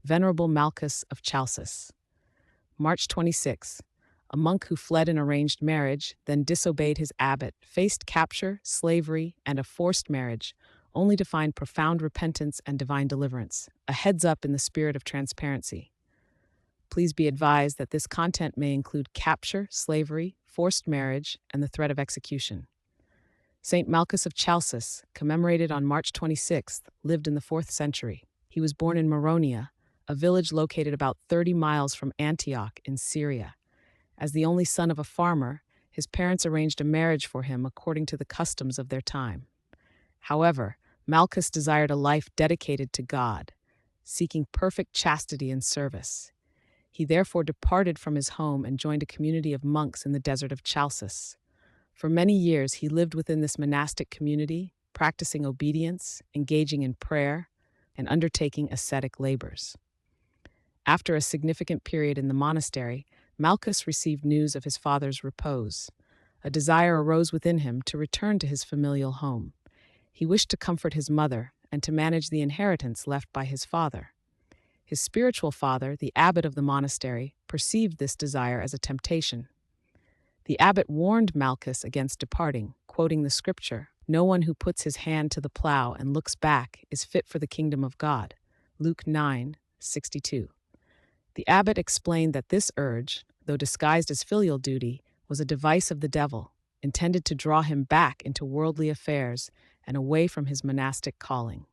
Venerable Malchus of Chalcis. March 26. A monk who fled an arranged marriage, then disobeyed his abbot, faced capture, slavery, and a forced marriage, only to find profound repentance and divine deliverance. A heads up in the spirit of transparency. Please be advised that this content may include capture, slavery, forced marriage, and the threat of execution. Saint Malchus of Chalcis, commemorated on March 26th, lived in the 4th century. He was born in Maronia, a village located about 30 miles from Antioch in Syria. As the only son of a farmer, his parents arranged a marriage for him according to the customs of their time. However, Malchus desired a life dedicated to God, seeking perfect chastity and service. He therefore departed from his home and joined a community of monks in the desert of Chalcis. For many years, he lived within this monastic community, practicing obedience, engaging in prayer, and undertaking ascetic labors. After a significant period in the monastery, Malchus received news of his father's repose. A desire arose within him to return to his familial home. He wished to comfort his mother and to manage the inheritance left by his father. His spiritual father, the abbot of the monastery, perceived this desire as a temptation. The abbot warned Malchus against departing, quoting the scripture, "No one who puts his hand to the plow and looks back is fit for the kingdom of God." Luke 9:62. The abbot explained that this urge, though disguised as filial duty, was a device of the devil, intended to draw him back into worldly affairs and away from his monastic calling.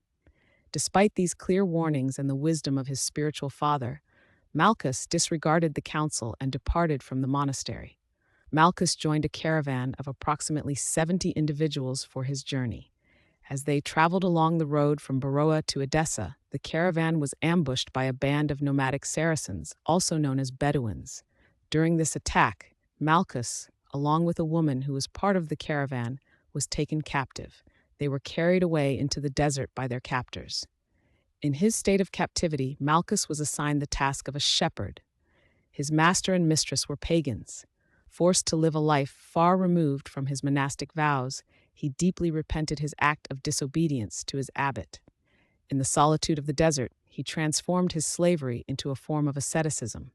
Despite these clear warnings and the wisdom of his spiritual father, Malchus disregarded the counsel and departed from the monastery. Malchus joined a caravan of approximately 70 individuals for his journey. As they traveled along the road from Beroa to Edessa, the caravan was ambushed by a band of nomadic Saracens, also known as Bedouins. During this attack, Malchus, along with a woman who was part of the caravan, was taken captive. They were carried away into the desert by their captors. In his state of captivity, Malchus was assigned the task of a shepherd. His master and mistress were pagans. Forced to live a life far removed from his monastic vows, he deeply repented his act of disobedience to his abbot. In the solitude of the desert, he transformed his slavery into a form of asceticism.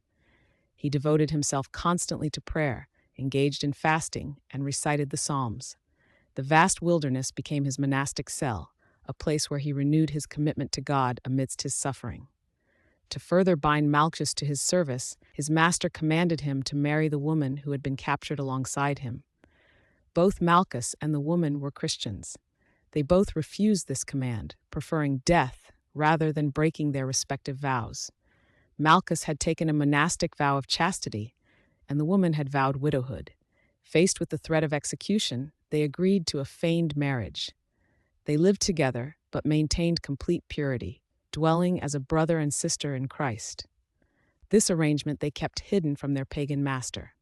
He devoted himself constantly to prayer, engaged in fasting, and recited the Psalms. The vast wilderness became his monastic cell, a place where he renewed his commitment to God amidst his suffering. To further bind Malchus to his service, his master commanded him to marry the woman who had been captured alongside him. Both Malchus and the woman were Christians. They both refused this command, preferring death rather than breaking their respective vows. Malchus had taken a monastic vow of chastity, and the woman had vowed widowhood. Faced with the threat of execution, they agreed to a feigned marriage. They lived together, but maintained complete purity, dwelling as a brother and sister in Christ. This arrangement they kept hidden from their pagan master.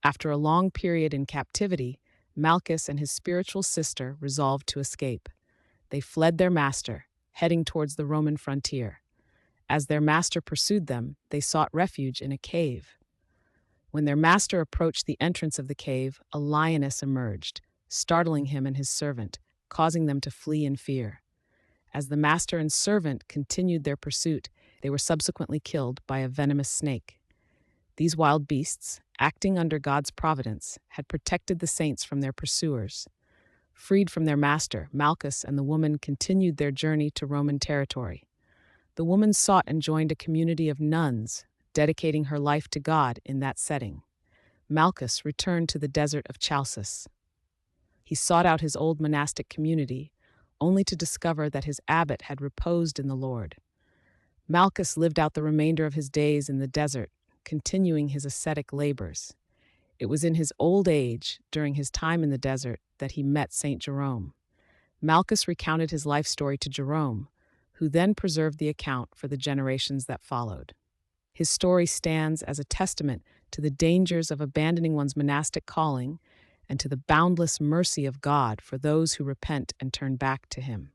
After a long period in captivity, Malchus and his spiritual sister resolved to escape. They fled their master, heading towards the Roman frontier. As their master pursued them, they sought refuge in a cave. When their master approached the entrance of the cave, a lioness emerged, startling him and his servant, causing them to flee in fear. As the master and servant continued their pursuit, they were subsequently killed by a venomous snake. These wild beasts, acting under God's providence, had protected the saints from their pursuers. Freed from their master, Malchus and the woman continued their journey to Roman territory. The woman sought and joined a community of nuns, dedicating her life to God in that setting. Malchus returned to the desert of Chalcis. He sought out his old monastic community, only to discover that his abbot had reposed in the Lord. Malchus lived out the remainder of his days in the desert, continuing his ascetic labors. It was in his old age, during his time in the desert, that he met Saint Jerome. Malchus recounted his life story to Jerome, who then preserved the account for the generations that followed. His story stands as a testament to the dangers of abandoning one's monastic calling and to the boundless mercy of God for those who repent and turn back to Him.